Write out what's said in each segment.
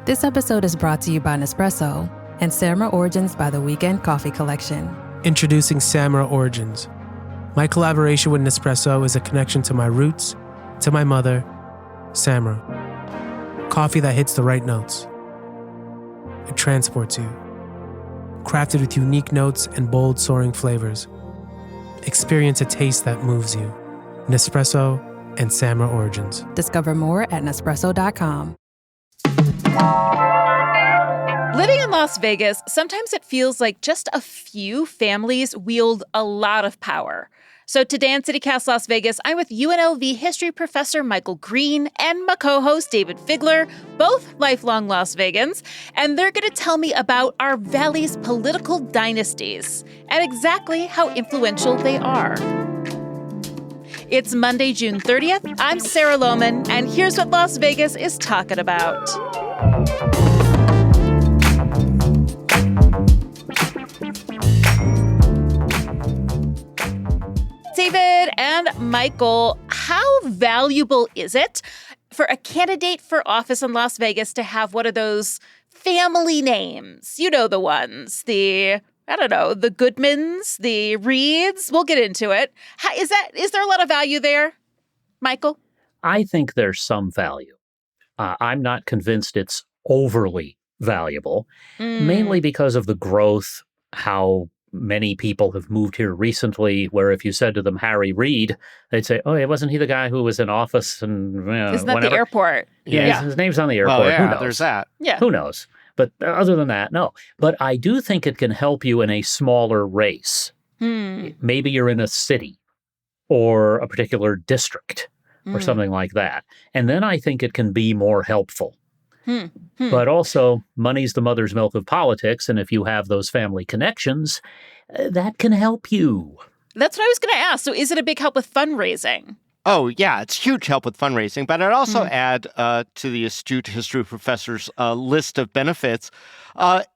This episode is brought to you by Nespresso and Samra Origins by the Weekend Coffee Collection. Introducing Samra Origins. My collaboration with Nespresso is a connection to my roots, to my mother, Samra. Coffee that hits the right notes. It transports you. Crafted with unique notes and bold, soaring flavors. Experience a taste that moves you. Nespresso and Samra Origins. Discover more at Nespresso.com. Living in Las Vegas, sometimes it feels like just a few families wield a lot of power. So today on CityCast Las Vegas, I'm with UNLV history professor Michael Green and my co-host Dayvid Figler, both lifelong Las Vegans, and they're going to tell me about our valley's political dynasties and exactly how influential they are. It's Monday, June 30th. I'm Sarah Lohman, and here's what Las Vegas is talking about. Dayvid and Michael, how valuable is it for a candidate for office in Las Vegas to have one of those family names? You know the ones, the Goodmans, the Reids. We'll get into it. Is there a lot of value there, Michael? I think there's some value. I'm not convinced it's overly valuable, mainly because of the growth, how many people have moved here recently, where if you said to them, Harry Reid, they'd say, oh, wasn't he the guy who was in office and Isn't that the airport? Yeah, his name's on the airport. Well, yeah, Who knows? there's that. Yeah. Who knows? But other than that, no. But I do think it can help you in a smaller race. Maybe you're in a city or a particular district or something like that. And then I think it can be more helpful. But also, money's the mother's milk of politics, and if you have those family connections, that can help you. That's what I was going to ask. So is it a big help with fundraising? Oh, yeah, it's huge help with fundraising. But I'd also add to the astute history professor's list of benefits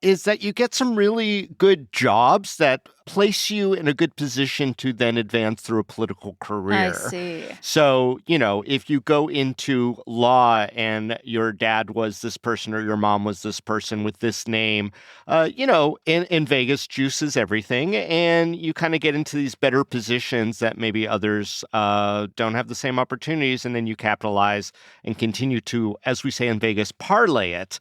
is that you get some really good jobs that place you in a good position to then advance through a political career. I see. So, if you go into law and your dad was this person or your mom was this person with this name, in Vegas, juice is everything. And you kind of get into these better positions that maybe others don't have the same opportunities. And then you capitalize and continue to, as we say in Vegas, parlay it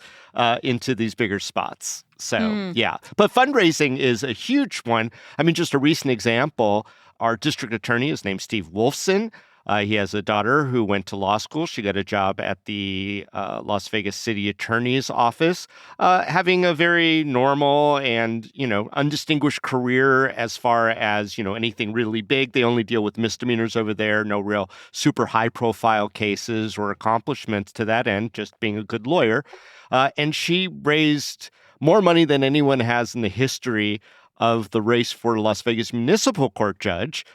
into these bigger spots. So, yeah. But fundraising is a huge one. I mean, just a recent example, our district attorney is named Steve Wolfson. He has a daughter who went to law school. She got a job at the Las Vegas City Attorney's Office, having a very normal and, undistinguished career as far as, anything really big. They only deal with misdemeanors over there, no real super high-profile cases or accomplishments to that end, just being a good lawyer. And she raised more money than anyone has in the history of the race for Las Vegas municipal court judge.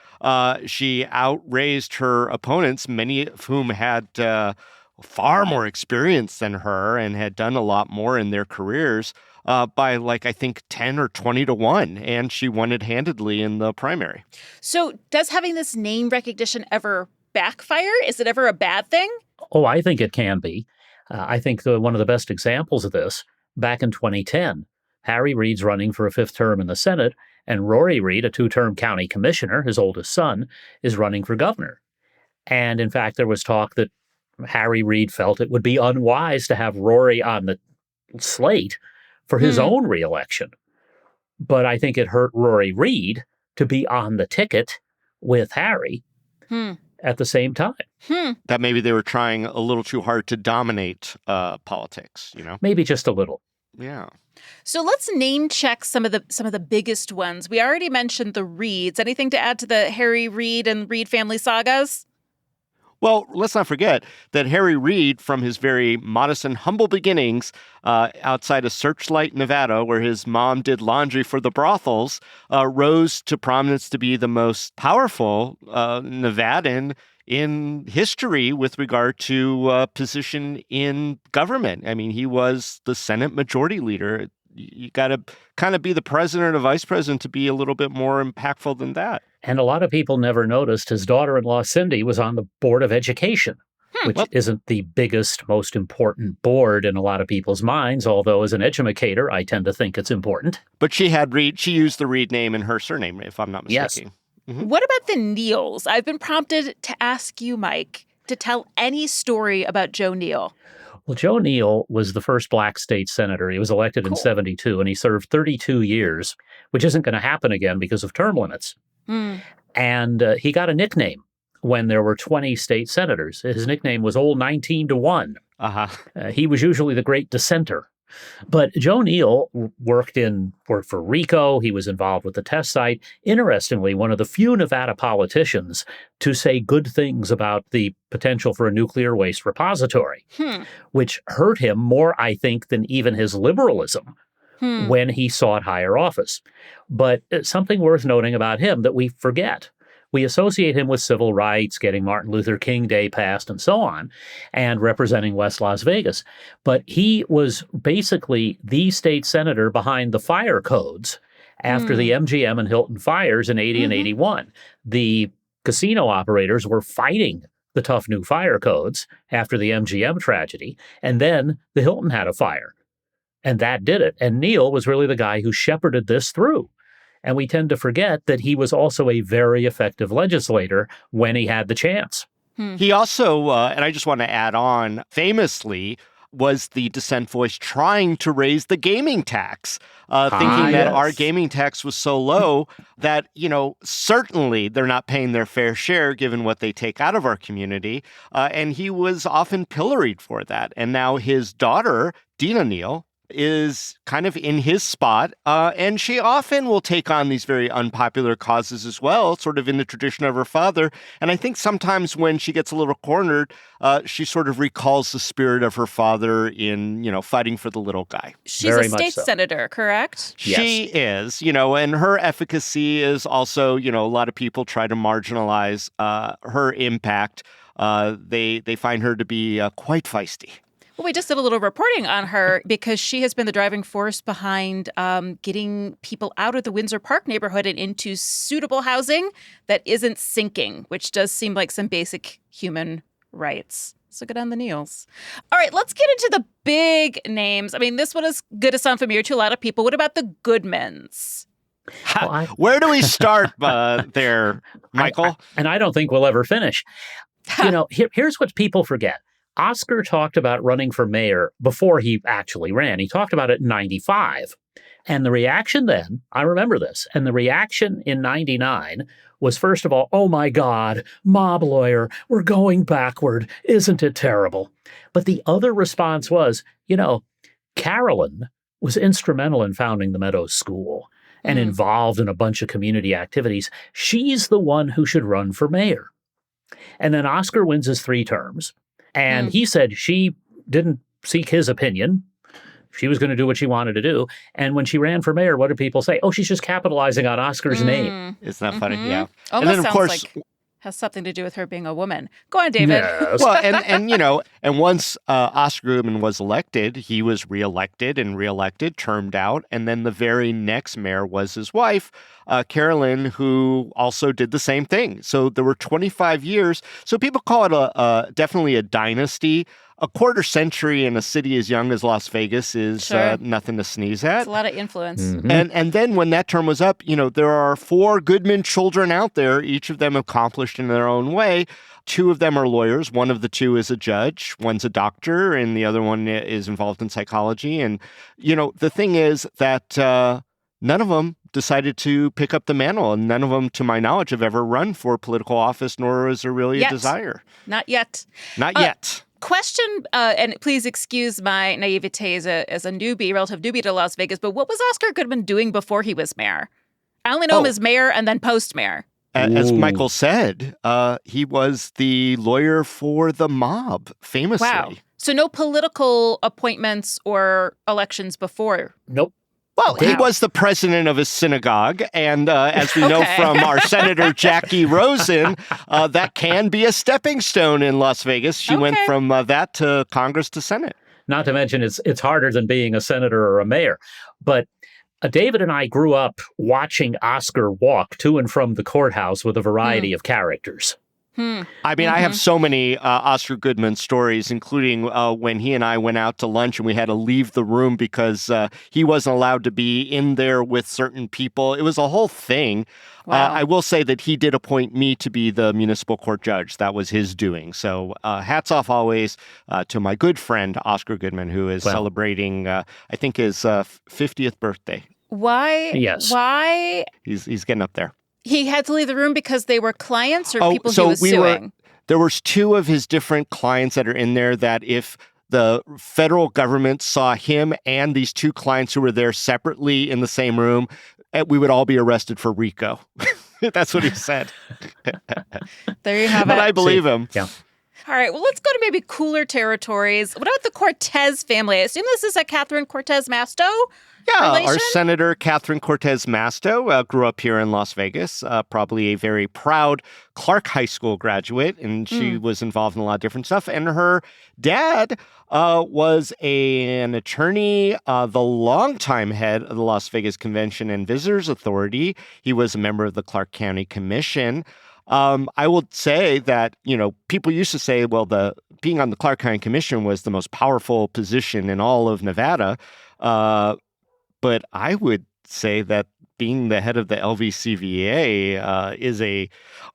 She outraised her opponents, many of whom had far more experience than her and had done a lot more in their careers by I think 10 or 20 to 1. And she won it handedly in the primary. So does having this name recognition ever backfire? Is it ever a bad thing? Oh, I think it can be. I think one of the best examples of this, back in 2010, Harry Reid's running for a 5th term in the Senate, and Rory Reid, a 2-term county commissioner, his oldest son, is running for governor. And in fact, there was talk that Harry Reid felt it would be unwise to have Rory on the slate for his own reelection. But I think it hurt Rory Reid to be on the ticket with Harry at the same time. That maybe they were trying a little too hard to dominate politics, Maybe just a little. Yeah. So let's name check some of the biggest ones. We already mentioned the Reids. Anything to add to the Harry Reid and Reid family sagas? Well, let's not forget that Harry Reid, from his very modest and humble beginnings outside of Searchlight, Nevada, where his mom did laundry for the brothels, rose to prominence to be the most powerful Nevadan in history with regard to position in government. I mean, he was the Senate Majority Leader. You got to kind of be the president or vice president to be a little bit more impactful than that. And a lot of people never noticed his daughter-in-law, Cindy, was on the Board of Education. which isn't the biggest, most important board in a lot of people's minds, although as an educator, I tend to think it's important. But she used the Reid name in her surname, if I'm not mistaken. Yes. Mm-hmm. What about the Neals? I've been prompted to ask you, Mike, to tell any story about Joe Neal. Well, Joe Neal was the first black state senator. He was elected in 72, and he served 32 years, which isn't going to happen again because of term limits. And he got a nickname when there were 20 state senators. His nickname was Old 19-1. He was usually the great dissenter. But Joe Neal worked for RICO. He was involved with the test site. Interestingly, one of the few Nevada politicians to say good things about the potential for a nuclear waste repository, which hurt him more, I think, than even his liberalism when he sought higher office. But something worth noting about him that we forget. We associate him with civil rights, getting Martin Luther King Day passed and so on, and representing West Las Vegas. But he was basically the state senator behind the fire codes after the MGM and Hilton fires in 80 and 81. The casino operators were fighting the tough new fire codes after the MGM tragedy, and then the Hilton had a fire. And that did it. And Neal was really the guy who shepherded this through. And we tend to forget that he was also a very effective legislator when he had the chance. He also, and I just want to add on, famously was the dissent voice trying to raise the gaming tax, thinking that our gaming tax was so low that, certainly they're not paying their fair share given what they take out of our community. And he was often pilloried for that. And now his daughter, Dina Neal, is kind of in his spot, and she often will take on these very unpopular causes as well, sort of in the tradition of her father. And I think sometimes when she gets a little cornered, she sort of recalls the spirit of her father in, fighting for the little guy. She's Very a much state so. senator, correct? She is, and her efficacy is also, a lot of people try to marginalize her impact. They find her to be quite feisty. Well, we just did a little reporting on her because she has been the driving force behind getting people out of the Windsor Park neighborhood and into suitable housing that isn't sinking, which does seem like some basic human rights. So good on the Neals. All right, let's get into the big names. I mean, this one is going to sound familiar to a lot of people. What about the Goodmans? Where do we start there, Michael? And I don't think we'll ever finish. Here's what people forget. Oscar talked about running for mayor before he actually ran. He talked about it in 95. And the reaction then, I remember this, and the reaction in 99 was, first of all, oh my God, mob lawyer, we're going backward. Isn't it terrible? But the other response was, Carolyn was instrumental in founding the Meadows School and involved in a bunch of community activities. She's the one who should run for mayor. And then Oscar wins his 3 terms. And he said she didn't seek his opinion. She was going to do what she wanted to do. And when she ran for mayor, what did people say? Oh, she's just capitalizing on Oscar's name. Isn't that funny? Yeah. Almost and then, of sounds course, like has something to do with her being a woman. Go on, David. Yes. Well, and once Oscar Goodman was elected, he was reelected, termed out. And then the very next mayor was his wife, Carolyn, who also did the same thing. So there were 25 years. So people call it definitely a dynasty. A quarter century in a city as young as Las Vegas is nothing to sneeze at. It's a lot of influence. And then when that term was up, there are 4 Goodman children out there, each of them accomplished in their own way. 2 of them are lawyers. One of the 2 is a judge. One's a doctor, and the other one is involved in psychology. And, the thing is that none of them decided to pick up the mantle, and none of them, to my knowledge, have ever run for political office, nor is there really a desire. Not yet. Not yet. Question, and please excuse my naivete as a newbie, relative newbie to Las Vegas, but what was Oscar Goodman doing before he was mayor? I only know him as mayor and then post-mayor. As Michael said, he was the lawyer for the mob, famously. Wow. So no political appointments or elections before? Nope. Well, he was the president of his synagogue, and as we know from our Senator Jackie Rosen, that can be a stepping stone in Las Vegas. She went from that to Congress to Senate. Not to mention it's harder than being a senator or a mayor. But David and I grew up watching Oscar walk to and from the courthouse with a variety of characters. I mean, I have so many Oscar Goodman stories, including when he and I went out to lunch and we had to leave the room because he wasn't allowed to be in there with certain people. It was a whole thing. Wow. I will say that he did appoint me to be the municipal court judge. That was his doing. So hats off always to my good friend, Oscar Goodman, who is celebrating, I think, his 50th birthday. Why? Yes. Why? He's getting up there. He had to leave the room because they were clients or people he was suing? There was two of his different clients that are in there that if the federal government saw him and these two clients who were there separately in the same room, we would all be arrested for RICO. That's what he said. There you have it. But I believe him. Yeah. All right, well, let's go to maybe cooler territories. What about the Cortez family? I assume this is a Catherine Cortez Masto relation? Our Senator Catherine Cortez Masto grew up here in Las Vegas, probably a very proud Clark High School graduate, and she was involved in a lot of different stuff. And her dad was an attorney, the longtime head of the Las Vegas Convention and Visitors Authority. He was a member of the Clark County Commission. I will say that, people used to say, well, being on the Clark County Commission was the most powerful position in all of Nevada. But I would say that being the head of the LVCVA is a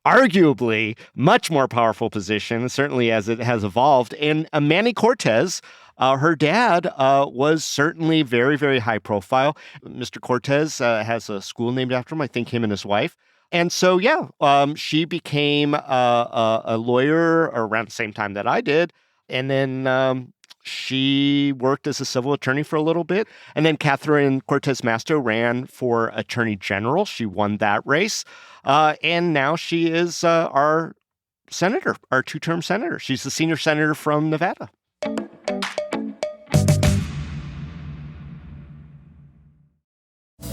arguably much more powerful position, certainly as it has evolved. And Manny Cortez, her dad, was certainly very, very high profile. Mr. Cortez has a school named after him, I think him and his wife. And so, she became a lawyer around the same time that I did. And then she worked as a civil attorney for a little bit. And then Catherine Cortez Masto ran for attorney general. She won that race. And now she is our senator, our two-term senator. She's the senior senator from Nevada.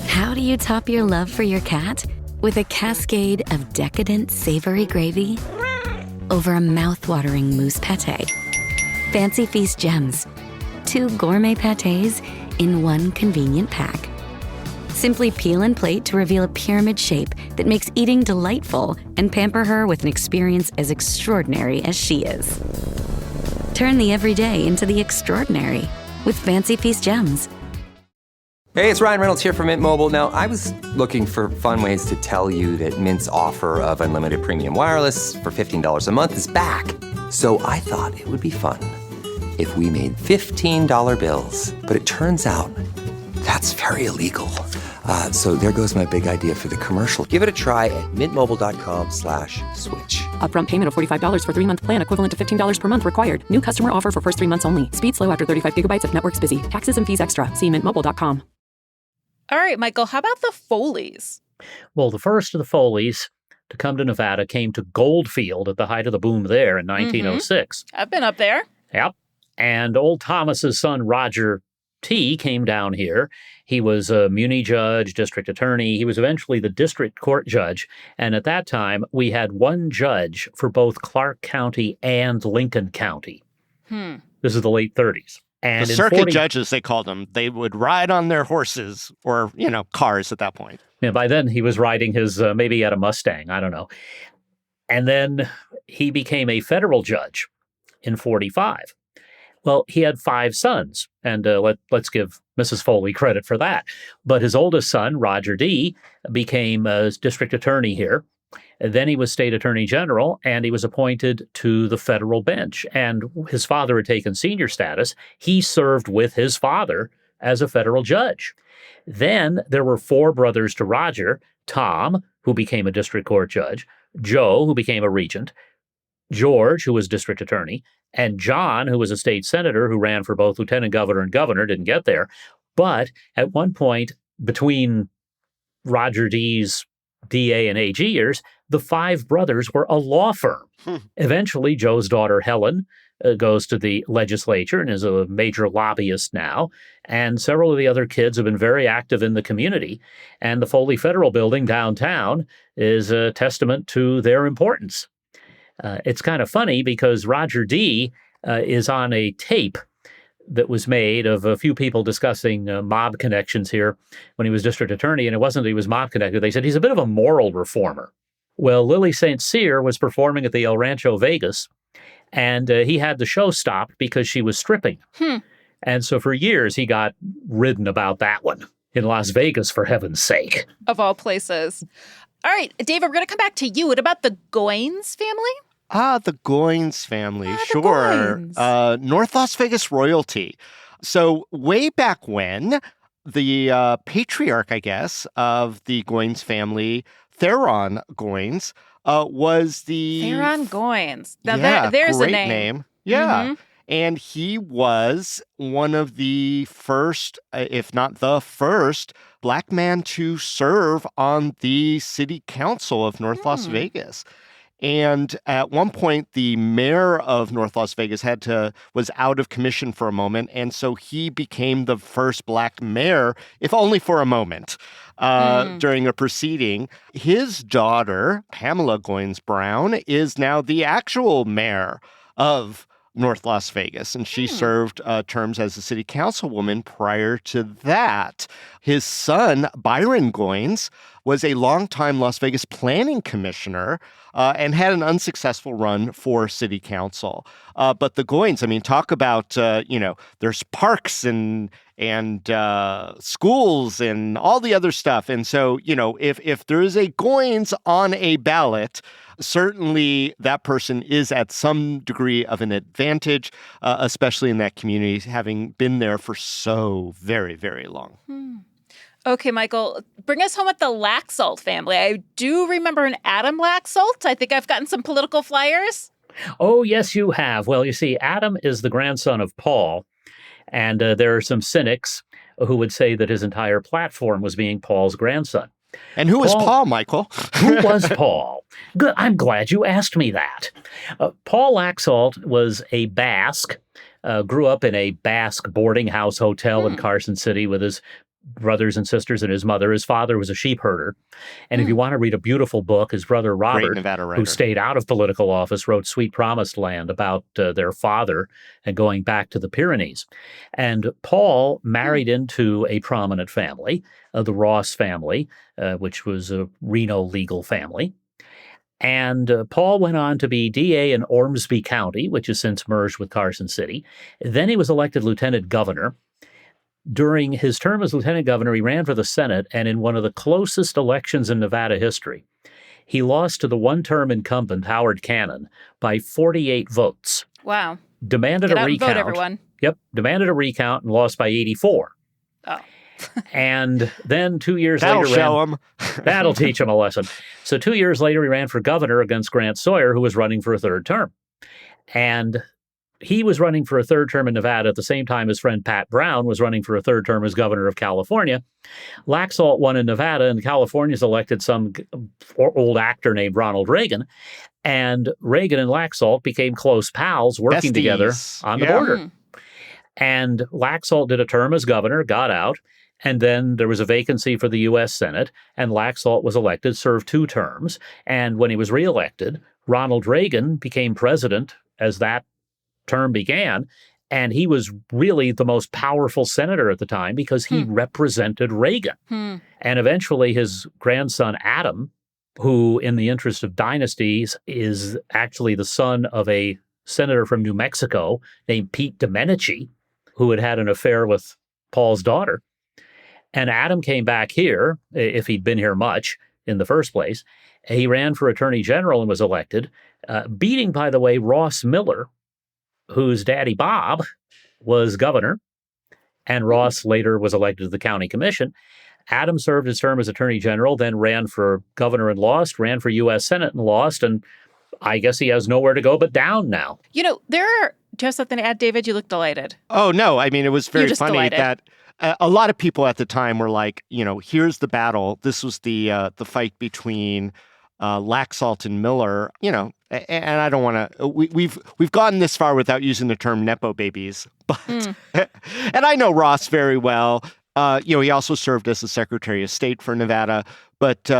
How do you top your love for your cat? With a cascade of decadent savory gravy over a mouth-watering mousse pâté. Fancy Feast gems. 2 gourmet pâtés in one convenient pack. Simply peel and plate to reveal a pyramid shape that makes eating delightful and pamper her with an experience as extraordinary as she is. Turn the everyday into the extraordinary with Fancy Feast gems. Hey, it's Ryan Reynolds here from Mint Mobile. Now, I was looking for fun ways to tell you that Mint's offer of unlimited premium wireless for $15 a month is back. So I thought it would be fun if we made $15 bills. But it turns out that's very illegal. So there goes my big idea for the commercial. Give it a try at mintmobile.com/switch. Upfront payment of $45 for 3-month plan equivalent to $15 per month required. New customer offer for first 3 months only. Speed slow after 35 gigabytes if network's busy. Taxes and fees extra. See mintmobile.com. All right, Michael, how about the Foleys? Well, the first of the Foleys to come to Nevada came to Goldfield at the height of the boom there in 1906. I've been up there. Yep. And old Thomas's son, Roger T., came down here. He was a Muni judge, district attorney. He was eventually the district court judge. And at that time, we had one judge for both Clark County and Lincoln County. This is the late 30s. And the circuit judges, they called them. They would ride on their horses or, cars at that point. Yeah, by then, he was riding his, maybe he had a Mustang, I don't know. And then he became a federal judge in 45. Well, he had 5 sons, and let's give Mrs. Foley credit for that. But his oldest son, Roger D., became a district attorney here. And then he was state attorney general, and he was appointed to the federal bench. And his father had taken senior status. He served with his father as a federal judge. Then there were 4 brothers to Roger: Tom, who became a district court judge; Joe, who became a regent; George, who was district attorney; and John, who was a state senator who ran for both lieutenant governor and governor, didn't get there. But at one point, between Roger D's DA and AG years, the 5 brothers were a law firm. Eventually, Joe's daughter, Helen, goes to the legislature and is a major lobbyist now. And several of the other kids have been very active in the community. And the Foley Federal Building downtown is a testament to their importance. It's kind of funny because Roger D. is on a tape that was made of a few people discussing mob connections here when he was district attorney. And it wasn't that he was mob connected. They said he's a bit of a moral reformer. Well, Lily St. Cyr was performing at the El Rancho Vegas, and he had the show stopped because she was stripping. And so for years, he got ridden about that one in Las Vegas, for heaven's sake. Of all places. All right, David, we're going to come back to you. What about the Goins family? The Goins family, the sure. Goins. North Las Vegas royalty. So way back when, the patriarch, I guess, of the Goins family, Theron Goins, was the... Theron Goins. Now, there's great a name. Yeah. Mm-hmm. And he was one of the first, if not the first, Black man to serve on the city council of North Las Vegas. And at one point, the mayor of North Las Vegas was out of commission for a moment. And so he became the first Black mayor, if only for a moment, during a proceeding. His daughter, Pamela Goins Brown, is now the actual mayor of North Las Vegas, and she served terms as a city councilwoman prior to that. His son, Byron Goins, was a longtime Las Vegas planning commissioner and had an unsuccessful run for city council. But the Goins, I mean, talk about, there's parks and schools and all the other stuff. And so, if there is a Goins on a ballot, certainly that person is at some degree of an advantage, especially in that community, having been there for so very, very long. Okay, Michael, bring us home with the Laxalt family. I do remember an Adam Laxalt. I think I've gotten some political flyers. Oh, yes, you have. Well, you see, Adam is the grandson of Paul, and there are some cynics who would say that his entire platform was being Paul's grandson. And who was Paul, Michael? Who was Paul? Good. I'm glad you asked me that. Paul Laxalt was a Basque, grew up in a Basque boarding house hotel in Carson City with his brothers and sisters and his mother. His father was a sheep herder. And if you want to read a beautiful book, his brother Robert, who stayed out of political office, wrote Sweet Promised Land about their father and going back to the Pyrenees. And Paul married into a prominent family, the Ross family, which was a Reno legal family. And Paul went on to be DA in Ormsby County, which has since merged with Carson City. Then he was elected lieutenant governor. During his term as lieutenant governor, he ran for the Senate, and in one of the closest elections in Nevada history, he lost to the one-term incumbent, Howard Cannon, by 48 votes. Wow. Demanded Get a out recount. And vote, everyone. Yep, demanded a recount and lost by 84. Oh. And then 2 years That'll later... show him. That'll teach him a lesson. So 2 years later, he ran for governor against Grant Sawyer, who was running for a third term. And he was running for a third term in Nevada at the same time his friend Pat Brown was running for a third term as governor of California. Laxalt won in Nevada, and California's elected some old actor named Ronald Reagan. And Reagan and Laxalt became close pals working together on the border. And Laxalt did a term as governor, got out, and then there was a vacancy for the U.S. Senate, and Laxalt was elected, served 2 terms. And when he was reelected, Ronald Reagan became president as that term began, and he was really the most powerful senator at the time because he represented Reagan. And eventually his grandson, Adam, who in the interest of dynasties is actually the son of a senator from New Mexico named Pete Domenici, who had had an affair with Paul's daughter. And Adam came back here, if he'd been here much in the first place. He ran for attorney general and was elected, beating, by the way, Ross Miller, whose daddy Bob was governor, and Ross later was elected to the county commission. Adam served his term as attorney general, then ran for governor and lost, ran for U.S. Senate and lost, and I guess he has nowhere to go but down now. Do you have something to add, David? You look delighted. Oh, no. I mean, it was very funny delighted. that a lot of people at the time were like, here's the battle. This was the fight between Laxalt and Miller, and I don't want to, we've gotten this far without using the term Nepo babies, but, and I know Ross very well. He also served as the Secretary of State for Nevada, but,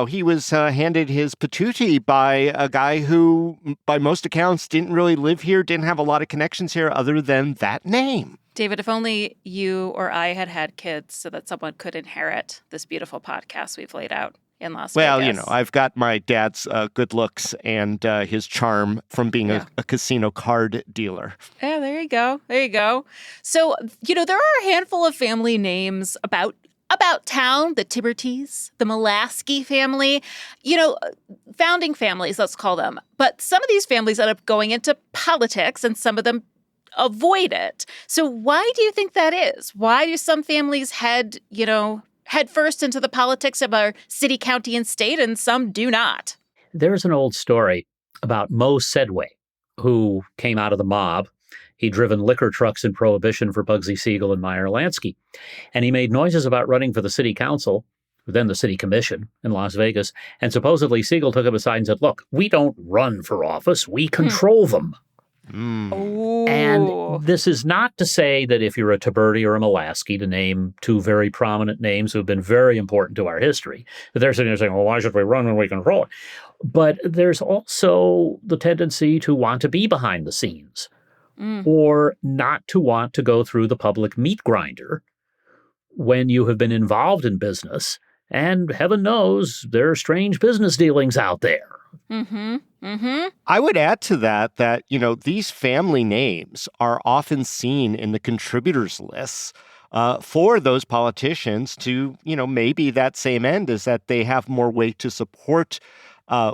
he was handed his patootie by a guy who, by most accounts, didn't really live here, didn't have a lot of connections here other than that name. David, if only you or I had kids so that someone could inherit this beautiful podcast we've laid out. in Las Well, Vegas. I've got my dad's good looks and his charm from being a casino card dealer. Yeah, there you go. There you go. So, there are a handful of family names about town, the Tibertes, the Mulaski family, founding families, let's call them. But some of these families end up going into politics and some of them avoid it. So why do you think that is? Why do some families head first into the politics of our city, county, and state, and some do not? There's an old story about Mo Sedway, who came out of the mob. He'd driven liquor trucks in Prohibition for Bugsy Siegel and Meyer Lansky. And he made noises about running for the city council, then the city commission in Las Vegas. And supposedly Siegel took him aside and said, look, we don't run for office, we control them. And this is not to say that if you're a Tiberti or a Mulaski, to name two very prominent names who have been very important to our history, that they're sitting there saying, well, why should we run when we control it? But there's also the tendency to want to be behind the scenes or not to want to go through the public meat grinder when you have been involved in business. And heaven knows there are strange business dealings out there. I would add to that, these family names are often seen in the contributors lists for those politicians to, maybe that same end is that they have more weight to support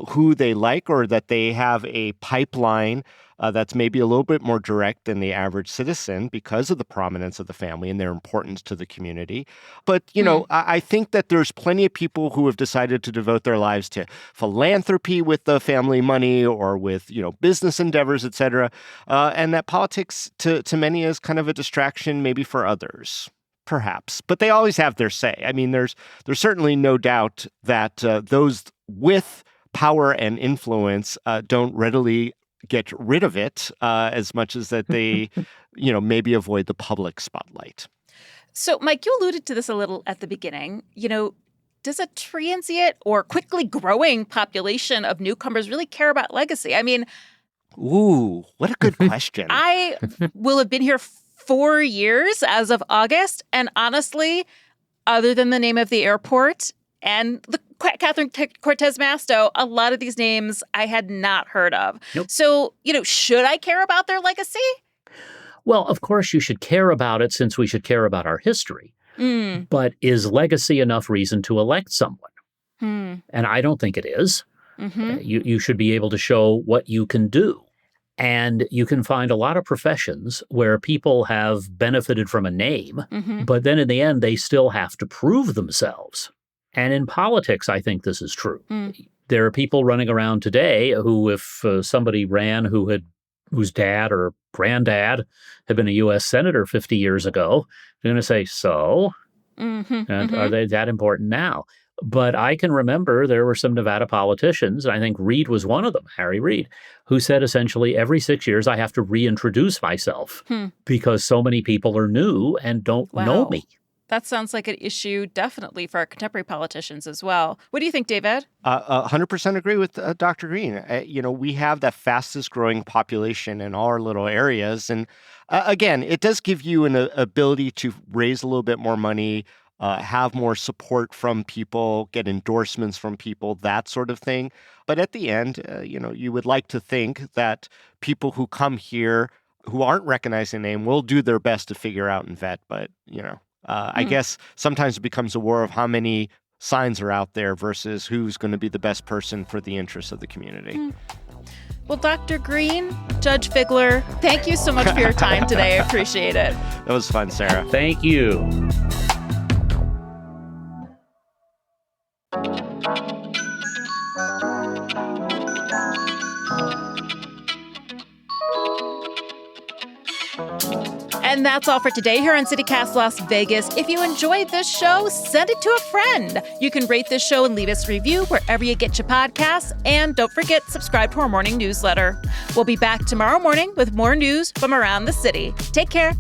who they like, or that they have a pipeline that's maybe a little bit more direct than the average citizen because of the prominence of the family and their importance to the community. But, I think that there's plenty of people who have decided to devote their lives to philanthropy with the family money or with, business endeavors, et cetera, and that politics to many is kind of a distraction maybe for others. Perhaps, but they always have their say. I mean, there's certainly no doubt that those with power and influence don't readily get rid of it as much as that they, maybe avoid the public spotlight. So, Mike, you alluded to this a little at the beginning. Does a transient or quickly growing population of newcomers really care about legacy? I mean, ooh, what a good question. I will have been here 4 years as of August, and honestly, other than the name of the airport and the Catherine Cortez Masto, a lot of these names I had not heard of. Nope. So, should I care about their legacy? Well, of course you should care about it, since we should care about our history. But is legacy enough reason to elect someone? And I don't think it is. You should be able to show what you can do. And you can find a lot of professions where people have benefited from a name, but then in the end, they still have to prove themselves. And in politics, I think this is true. There are people running around today who, if somebody ran whose dad or granddad had been a U.S. senator 50 years ago, they're going to say, so? And are they that important now? But I can remember there were some Nevada politicians, and I think Reid was one of them, Harry Reid, who said essentially every 6 years I have to reintroduce myself because so many people are new and don't know me. That sounds like an issue definitely for our contemporary politicians as well. What do you think, Dayvid? 100% agree with Dr. Green. We have the fastest growing population in all our little areas. And again, it does give you an ability to raise a little bit more money, have more support from people, get endorsements from people, that sort of thing. But at the end, you would like to think that people who come here who aren't recognizing the name will do their best to figure out and vet. But, I guess sometimes it becomes a war of how many signs are out there versus who's going to be the best person for the interests of the community. Well, Dr. Green, Judge Figler, thank you so much for your time today. I appreciate it. That was fun, Sarah. Thank you. And that's all for today here on CityCast Las Vegas. If you enjoyed this show, send it to a friend. You can rate this show and leave us a review wherever you get your podcasts. And don't forget, subscribe to our morning newsletter. We'll be back tomorrow morning with more news from around the city. Take care.